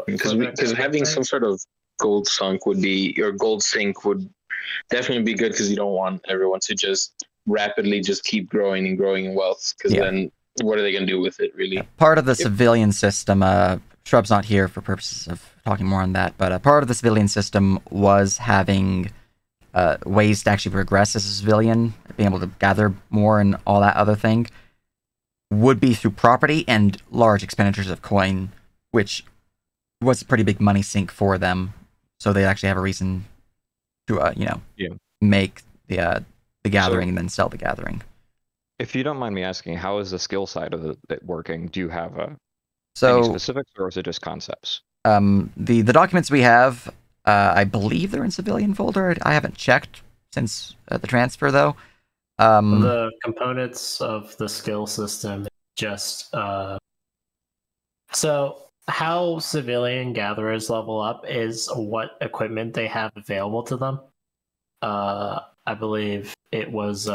S1: Because having some sort of gold sink would definitely be good, because you don't want everyone to just rapidly just keep growing and growing in wealth, because then what are they going to do with it, really?
S2: Part of the civilian system, Shrub's not here for purposes of talking more on that, but part of the civilian system was having ways to actually progress as a civilian, being able to gather more and all that other thing, would be through property and large expenditures of coin, which was a pretty big money sink for them. So they actually have a reason to, make the gathering and then sell the gathering.
S4: If you don't mind me asking, how is the skill side of it working? Do you have any specifics, or is it just concepts?
S2: The documents we have, I believe they're in civilian folder. I haven't checked since the transfer, though.
S3: The components of the skill system just so how civilian gatherers level up is what equipment they have available to them. I believe it was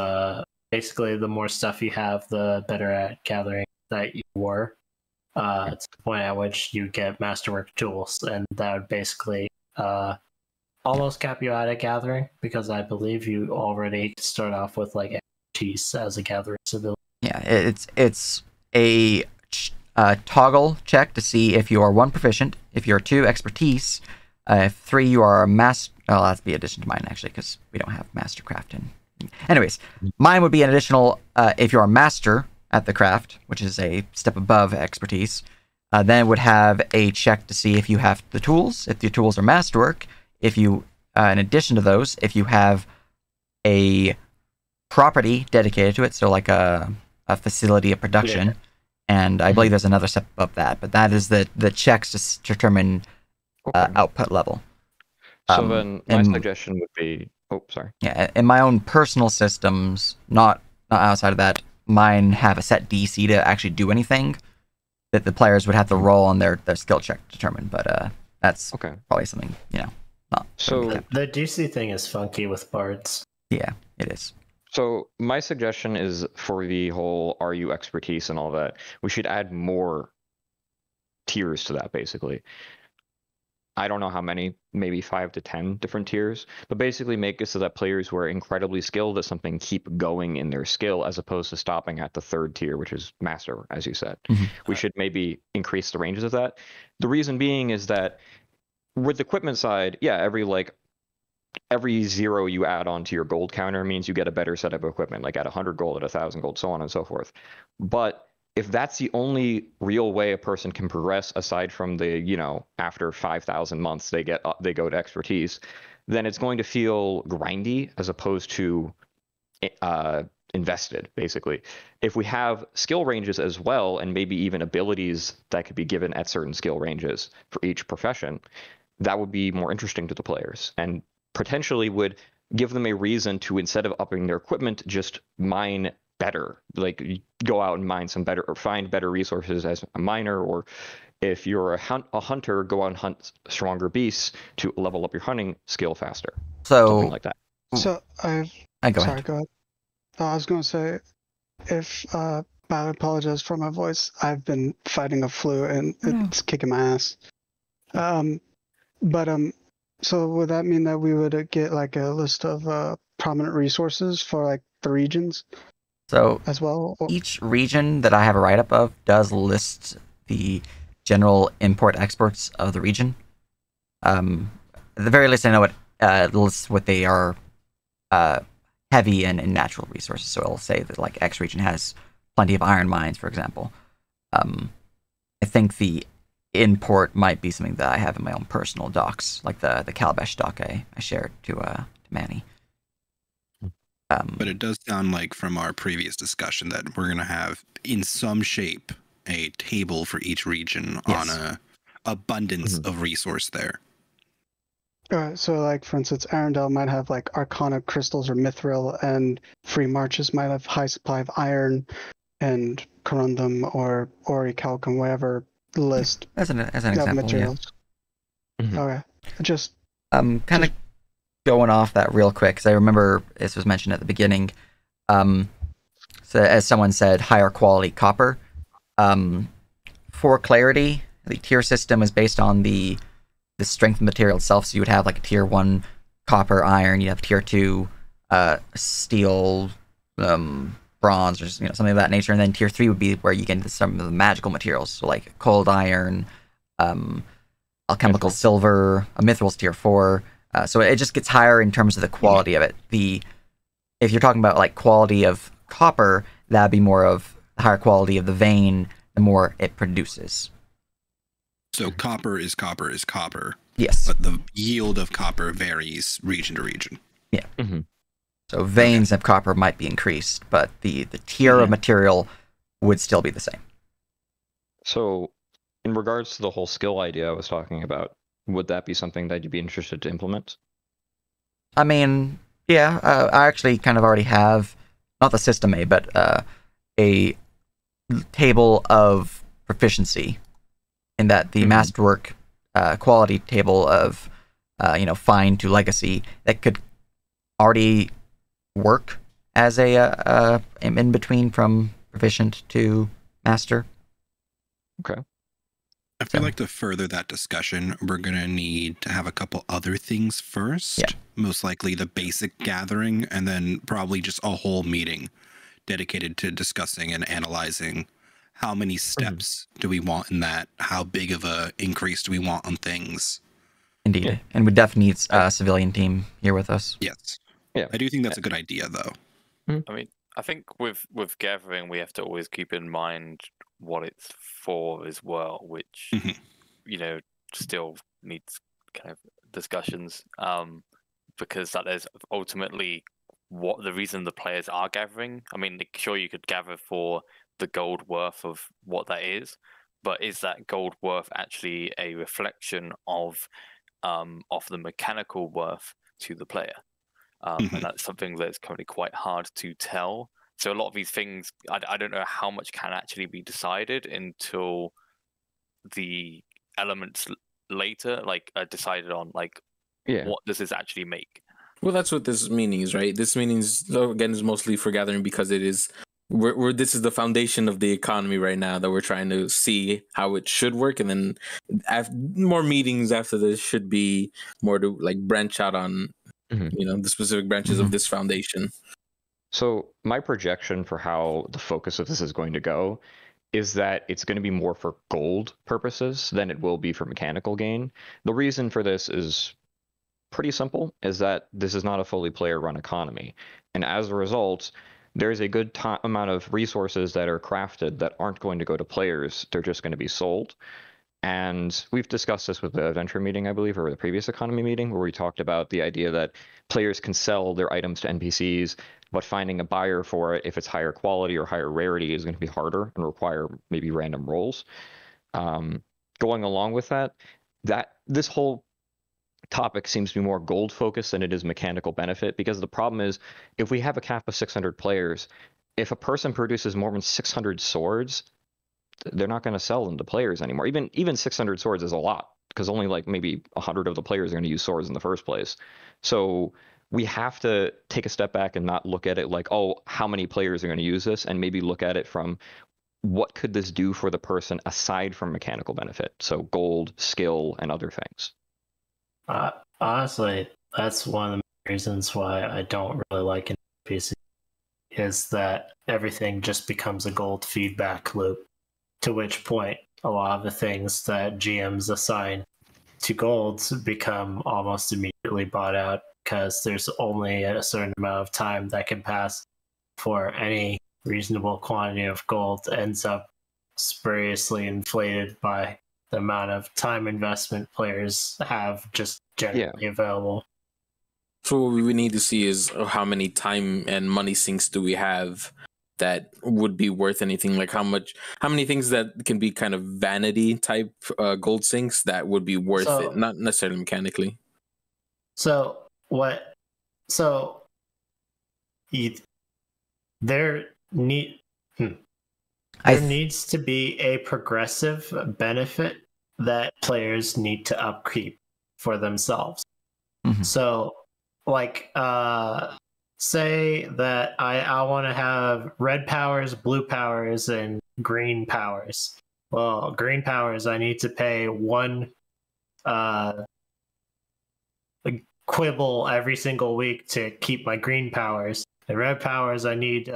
S3: basically the more stuff you have, the better at gathering that you were. To the point at which you get masterwork tools, and that would basically almost cap you out at gathering, because I believe you already start off with like expertise as a gathering civilian. Yeah,
S2: it's a toggle check to see if you are 1 proficient, if you're 2 expertise, if 3 you are a master. Oh, that'd be addition to mine actually, because we don't have mastercraft in. Anyways, mine would be an additional if you're a master at the craft, which is a step above expertise. Then it would have a check to see if you have the tools, if the tools are masterwork, if you, in addition to those, if you have a property dedicated to it, so like a facility of production. Yeah. And I believe there's another step above that, but that is the checks to determine output level.
S4: So then my suggestion would be, sorry.
S2: Yeah, in my own personal systems, not outside of that, mine have a set DC to actually do anything that the players would have to roll on their skill check to determine, but that's probably something, not.
S3: So the DC thing is funky with bards.
S2: Yeah, it is.
S4: So my suggestion is, for the whole RU expertise and all that, we should add more tiers to that, basically. I don't know how many, maybe 5 to 10 different tiers, but basically make it so that players who are incredibly skilled at something keep going in their skill, as opposed to stopping at the 3rd tier, which is master, as you said. Mm-hmm. We should maybe increase the ranges of that. The reason being is that with the equipment side, every 0 you add onto your gold counter means you get a better set of equipment, like at 100 gold, at 1,000 gold, so on and so forth. But if that's the only real way a person can progress, aside from the, after 5,000 months they go to expertise, then it's going to feel grindy as opposed to invested, basically. If we have skill ranges as well, and maybe even abilities that could be given at certain skill ranges for each profession, that would be more interesting to the players, and potentially would give them a reason to, instead of upping their equipment, just mine better, like go out and mine some better, or find better resources as a miner, or if you're a hunter, go out and hunt stronger beasts to level up your hunting skill faster.
S2: So
S4: something like that.
S7: So go ahead. I was going to say, I apologize for my voice. I've been fighting a flu and it's kicking my ass. So would that mean that we would get like a list of prominent resources for like the regions?
S2: So
S7: as well,
S2: each region that I have a write-up of does list the general import-exports of the region. At the very least, I know it lists what they are heavy in natural resources. So it'll say that like X region has plenty of iron mines, for example. I think the import might be something that I have in my own personal docs, like the Calabash doc I shared to Manny.
S5: But it does sound like, from our previous discussion, that we're going to have, in some shape, a table for each region on a abundance of resource there.
S7: So, like, for instance, Arendelle might have, like, Arcana crystals or Mithril, and Free Marches might have high supply of iron, and Corundum or Orichalcum, whatever list.
S2: As an example, materials.
S7: Yeah. Mm-hmm. Okay. Just...
S2: kind of going off that real quick, because I remember this was mentioned at the beginning. So as someone said, higher quality copper. For clarity, the tier system is based on the strength of the material itself. So you would have like a tier 1 copper, iron. You have tier 2 steel, bronze, or something of that nature. And then tier 3 would be where you get into some of the magical materials, so like cold iron, alchemical silver, a mithril's tier 4. So it just gets higher in terms of the quality of it. If you're talking about like quality of copper, that'd be more of higher quality of the vein, the more it produces.
S5: So copper is copper is copper.
S2: Yes.
S5: But the yield of copper varies region to region.
S2: Yeah. So veins of copper might be increased, but the tier of material would still be the same.
S4: So, in regards to the whole skill idea I was talking about, would that be something that you'd be interested to implement?
S2: I mean, yeah, I actually kind of already have, not the system A, but a table of proficiency in that the masterwork quality table of, fine to legacy that could already work as a in between from proficient to master.
S4: Okay.
S5: I feel like to further that discussion, we're going to need to have a couple other things first.
S2: Yeah.
S5: Most likely the basic gathering, and then probably just a whole meeting dedicated to discussing and analyzing how many steps do we want in that, how big of a increase do we want on things.
S2: Indeed.
S4: Yeah.
S2: And we definitely need a civilian team here with us.
S5: Yes.
S4: Yeah.
S5: I do think that's a good idea, though.
S6: I mean, I think with gathering, we have to always keep in mind what it's for as well, which still needs kind of discussions, because that is ultimately what the reason the players are gathering. I mean, sure, you could gather for the gold worth of what that is, but is that gold worth actually a reflection of the mechanical worth to the player? And that's something that's currently quite hard to tell. So a lot of these things, I don't know how much can actually be decided until the elements later, like, are decided on, like, what does this actually make?
S1: Well, that's what this meaning is, right? This meaning is, again, is mostly for gathering because it is this is the foundation of the economy right now that we're trying to see how it should work, and then more meetings after this should be more to like branch out on the specific branches of this foundation.
S4: So my projection for how the focus of this is going to go is that it's going to be more for gold purposes than it will be for mechanical gain. The reason for this is pretty simple, is that this is not a fully player-run economy. And as a result, there's a good amount of resources that are crafted that aren't going to go to players. They're just going to be sold. And we've discussed this with the adventure meeting, I believe, or the previous economy meeting, where we talked about the idea that players can sell their items to NPCs, but finding a buyer for it, if it's higher quality or higher rarity, is going to be harder and require maybe random rolls. Going along with that, this whole topic seems to be more gold focused than it is mechanical benefit, because the problem is, if we have a cap of 600 players, if a person produces more than 600 swords, they're not going to sell them to players anymore. Even 600 swords is a lot, because only like maybe 100 of the players are going to use swords in the first place. So we have to take a step back and not look at it like, oh, how many players are going to use this, and maybe look at it from what could this do for the person aside from mechanical benefit, so gold, skill, and other things.
S3: Honestly, that's one of the reasons why I don't really like NPC, is that everything just becomes a gold feedback loop, to which point a lot of the things that GMs assign to golds become almost immediately bought out, because there's only a certain amount of time that can pass before any reasonable quantity of gold ends up spuriously inflated by the amount of time investment players have just generally available.
S1: So what we need to see is how many time and money sinks do we have that would be worth anything? Like how many things that can be kind of vanity type gold sinks that would be worth it, not necessarily mechanically.
S3: There needs to be a progressive benefit that players need to upkeep for themselves. So, like, say that I want to have red powers, blue powers, and green powers. Well, green powers, I need to pay one quibble every single week to keep my green powers. The red powers, I need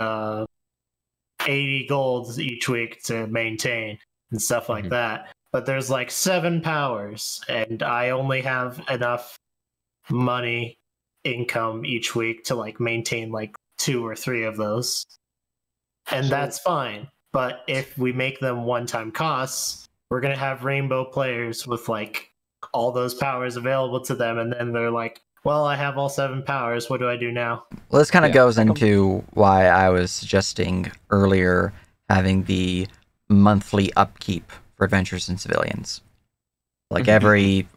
S3: 80 golds each week to maintain and stuff like that. but there's like 7 powers, and I only have enough money income each week to like maintain like 2 or 3 of those. And that's fine. But if we make them one-time costs, we're going to have rainbow players with like all those powers available to them, and then they're like, well, I have all 7 powers, what do I do now?
S2: Well, this kind of goes into why I was suggesting earlier having the monthly upkeep for adventurers and civilians. Like every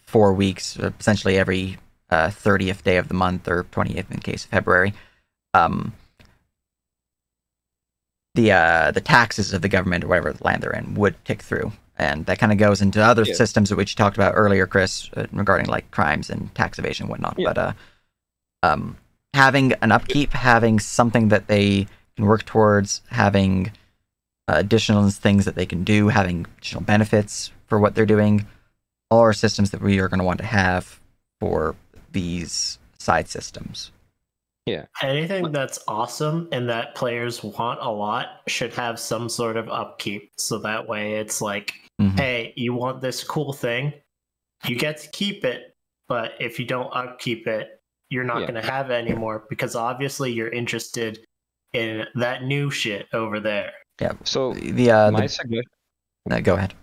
S2: 4 weeks, essentially every 30th day of the month, or 28th in the case of February, the taxes of the government or whatever land they're in would tick through. And that kind of goes into other systems that we talked about earlier, Chris, regarding like crimes and tax evasion and whatnot. Yeah. But having an upkeep, having something that they can work towards, having additional things that they can do, having additional benefits for what they're doing, all are systems that we are going to want to have for these side systems.
S3: Yeah. Anything that's awesome and that players want a lot should have some sort of upkeep. So that way it's like, hey, you want this cool thing, you get to keep it, but if you don't upkeep it, you're not going to have it anymore, because obviously you're interested in that new shit over there.
S2: Yeah.
S4: So my suggestion.
S2: Go ahead.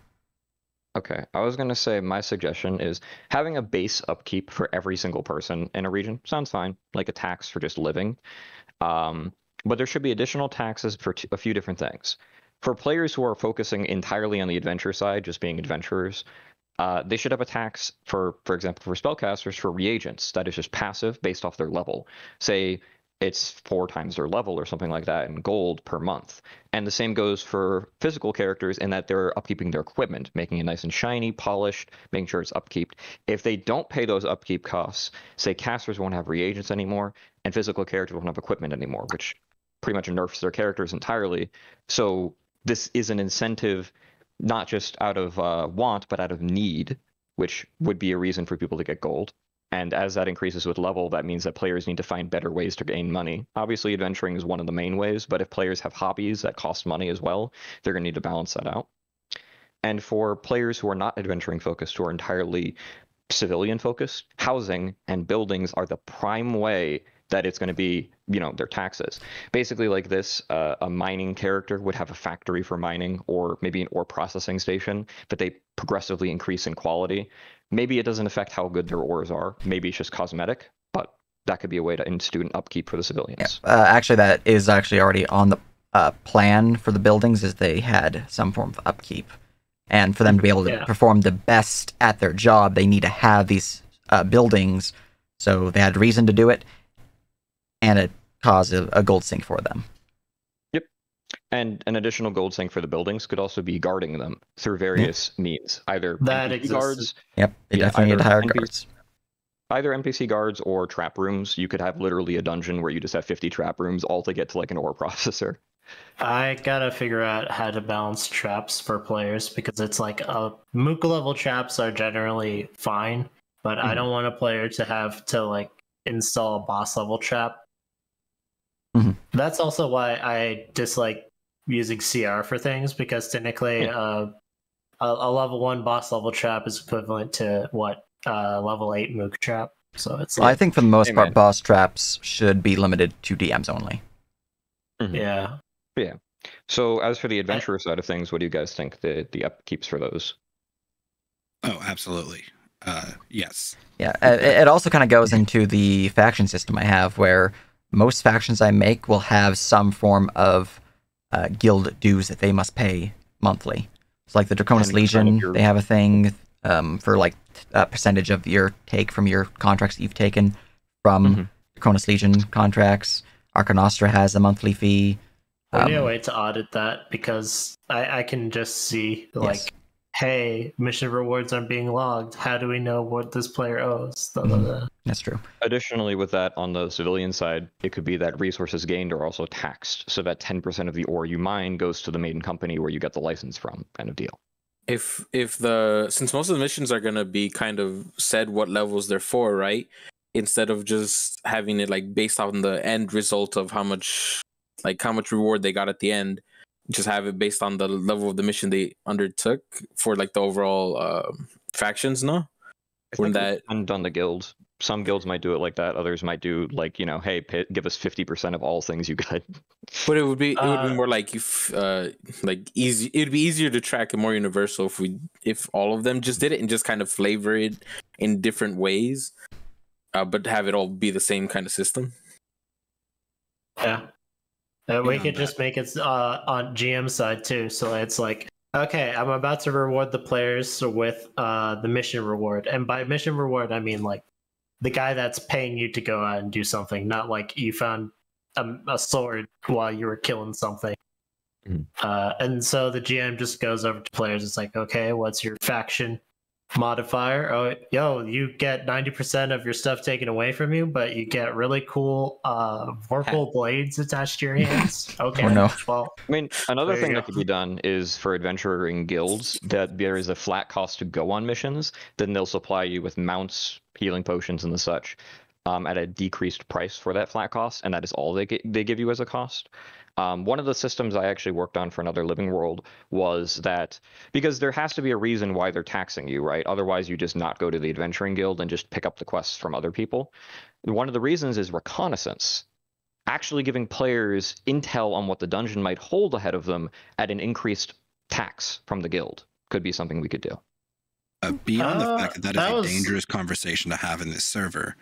S4: Okay, I was going to say my suggestion is having a base upkeep for every single person in a region sounds fine, like a tax for just living. But there should be additional taxes for a few different things. For players who are focusing entirely on the adventure side, just being adventurers, they should have a tax for example, for spellcasters for reagents that is just passive based off their level. Say it's 4 times their level or something like that in gold per month. And the same goes for physical characters in that they're upkeeping their equipment, making it nice and shiny, polished, making sure it's upkeep. If they don't pay those upkeep costs, say casters won't have reagents anymore, and physical characters won't have equipment anymore, which pretty much nerfs their characters entirely. So this is an incentive, not just out of want, but out of need, which would be a reason for people to get gold. And as that increases with level, that means that players need to find better ways to gain money. Obviously, adventuring is one of the main ways, but if players have hobbies that cost money as well, they're going to need to balance that out. And for players who are not adventuring focused, who are entirely civilian focused, housing and buildings are the prime way that it's going to be, their taxes. Basically like this, a mining character would have a factory for mining, or maybe an ore processing station, but they progressively increase in quality. Maybe it doesn't affect how good their ores are. Maybe it's just cosmetic, but that could be a way to institute an upkeep for the civilians.
S2: Yeah. Actually, that is actually already on the plan for the buildings, is they had some form of upkeep. And for them to be able to perform the best at their job, they need to have these buildings. So they had reason to do it, and it caused a gold sink for them.
S4: Yep. And an additional gold sink for the buildings could also be guarding them through various means. Either NPC guards.
S2: Yep, they definitely need to hire guards.
S4: Either NPC guards or trap rooms. You could have literally a dungeon where you just have 50 trap rooms, all to get to like an ore processor.
S3: I gotta figure out how to balance traps for players, because it's like Mooka level traps are generally fine, but I don't want a player to have to like install a boss level trap. That's also why I dislike using CR for things, because technically a level 1 boss level trap is equivalent to what level 8 Mook trap. So it's
S2: I think for the most part, boss traps should be limited to DMs only.
S3: Yeah.
S4: So as for the adventurer side of things, what do you guys think the upkeeps for those?
S5: Oh, absolutely. Yes.
S2: Yeah, it also kind of goes into the faction system I have, where most factions I make will have some form of guild dues that they must pay monthly. It's like the Draconis Legion, they have a thing for like a percentage of your take from your contracts that you've taken from Draconis Legion contracts. Arcanostra has a monthly fee.
S3: We need a way to audit that, because I can just see like, hey, mission rewards aren't being logged. How do we know what this player owes?
S2: That's true.
S4: Additionally, with that, on the civilian side, it could be that resources gained are also taxed, so that 10% of the ore you mine goes to the main company where you get the license from, kind of deal.
S1: Since most of the missions are gonna be kind of said what levels they're for, right? Instead of just having it like based on the end result of how much reward they got at the end, just have it based on the level of the mission they undertook for like the overall factions? No,
S4: I
S1: wouldn't
S4: think it
S1: that?
S4: depend on the guild. Some guilds might do it like that. Others might do like, hey, give us 50% of all things you got.
S1: But it would be more like if like easy. It'd be easier to track and more universal if all of them just did it and just kind of flavor it in different ways, but have it all be the same kind of system.
S3: Yeah. We could just make it on GM side too. So it's like, okay, I'm about to reward the players with the mission reward. And by mission reward, I mean like the guy that's paying you to go out and do something, not like you found a sword while you were killing something. And so the GM just goes over to players. It's like, okay, what's your faction modifier? Oh, yo, you get 90% of your stuff taken away from you, but you get really cool vorpal blades attached to your hands. Okay,
S2: Oh, no.
S3: well,
S4: I mean, another
S3: there you
S4: thing
S3: go.
S4: that could be done is for adventuring guilds that there is a flat cost to go on missions. Then they'll supply you with mounts, healing potions, and the such at a decreased price for that flat cost, and that is all they give you as a cost. One of the systems I actually worked on for another Living World was that because there has to be a reason why they're taxing you, right? Otherwise, you just not go to the adventuring guild and just pick up the quests from other people. One of the reasons is reconnaissance. Actually giving players intel on what the dungeon might hold ahead of them at an increased tax from the guild could be something we could do.
S5: Beyond the fact that
S3: that
S5: is
S3: was-
S5: a dangerous conversation to have in this server,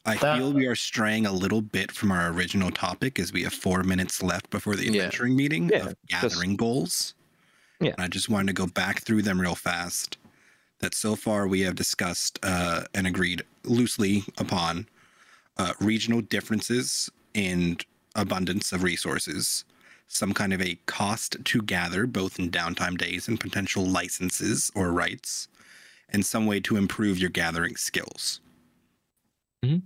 S5: I feel we are straying a little bit from our original topic as we have 4 minutes left before the adventuring meeting of gathering goals.
S4: Yeah.
S5: And I just wanted to go back through them real fast. That so far we have discussed and agreed loosely upon regional differences in abundance of resources, some kind of a cost to gather, both in downtime days and potential licenses or rights, and some way to improve your gathering skills.
S2: Yeah.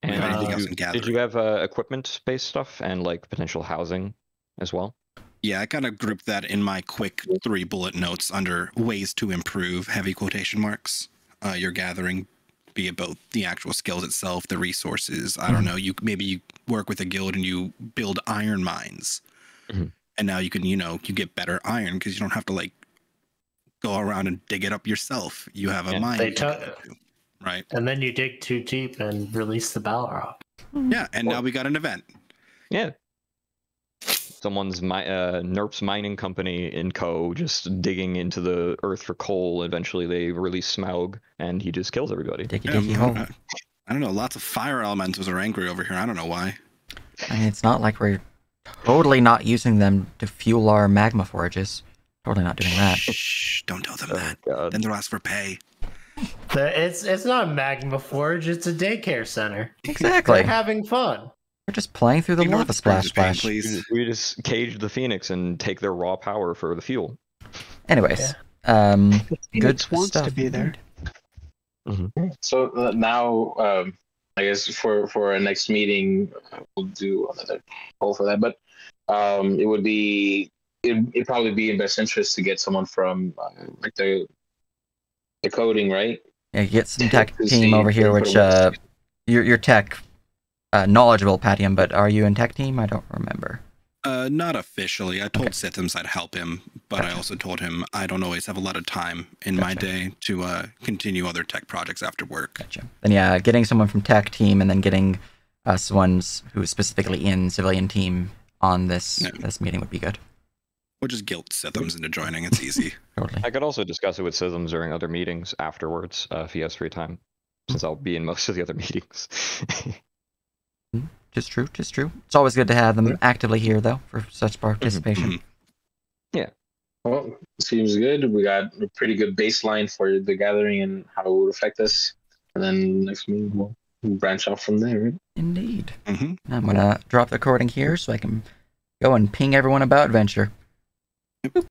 S4: And
S5: anything else in
S4: did
S5: gathering?
S4: you have equipment-based stuff and like potential housing as well?
S5: Yeah, I kind of grouped that in my quick 3 bullet notes under ways to improve, heavy quotation marks, your gathering, be it both the actual skills itself, the resources. I don't know. Maybe you work with a guild and you build iron mines, and now you can, you get better iron because you don't have to like go around and dig it up yourself. You have a mine, right?
S3: And then you dig too deep and release the Balrog.
S5: Yeah, and now we got an event.
S4: Yeah. Someone's NERP's mining company in Co. just digging into the earth for coal. Eventually, they release Smaug, and he just kills everybody.
S2: Dicky hole.
S5: I don't know. Lots of fire elementals are angry over here. I don't know why.
S2: I mean, it's not like we're totally not using them to fuel our magma forages. Totally not doing that.
S5: Shh! Don't tell them that.
S4: God.
S5: Then they'll ask for pay.
S3: It's not a magma forge. It's a daycare center.
S2: Exactly.
S3: They're having fun.
S2: We're just playing through the
S5: Ignore
S2: lava
S5: the price
S2: splash
S5: of pain,
S2: splash.
S5: please.
S4: We just cage the Phoenix and take their raw power for the fuel.
S2: Anyways, good
S7: wants
S2: stuff.
S7: to be there.
S1: So now, I guess for our next meeting, we'll do another poll for that. But it'd probably be in best interest to get someone from like the coding, right?
S2: Yeah, get some tech
S1: To
S2: team
S1: see
S2: over here,
S1: if
S2: which
S1: it works.
S2: you're tech knowledgeable, Patium, but are you in tech team? I don't remember.
S5: Not officially. I told Sithams I'd help him, but I also told him I don't always have a lot of time in my day to continue other tech projects after work.
S2: Gotcha. Then yeah, getting someone from tech team and then getting someone who is specifically in civilian team on this meeting would be good.
S5: Or just guilt Sithams into joining. It's easy.
S2: Totally.
S4: I could also discuss it with Sithams during other meetings afterwards, if he has free time, since I'll be in most of the other meetings.
S2: Just true. It's always good to have them actively here, though, for such participation.
S1: Well, seems good. We got a pretty good baseline for the gathering and how it would affect us. And then next meeting we'll branch off from there, right?
S2: Indeed. I'm gonna drop the recording here so I can go and ping everyone about Venture.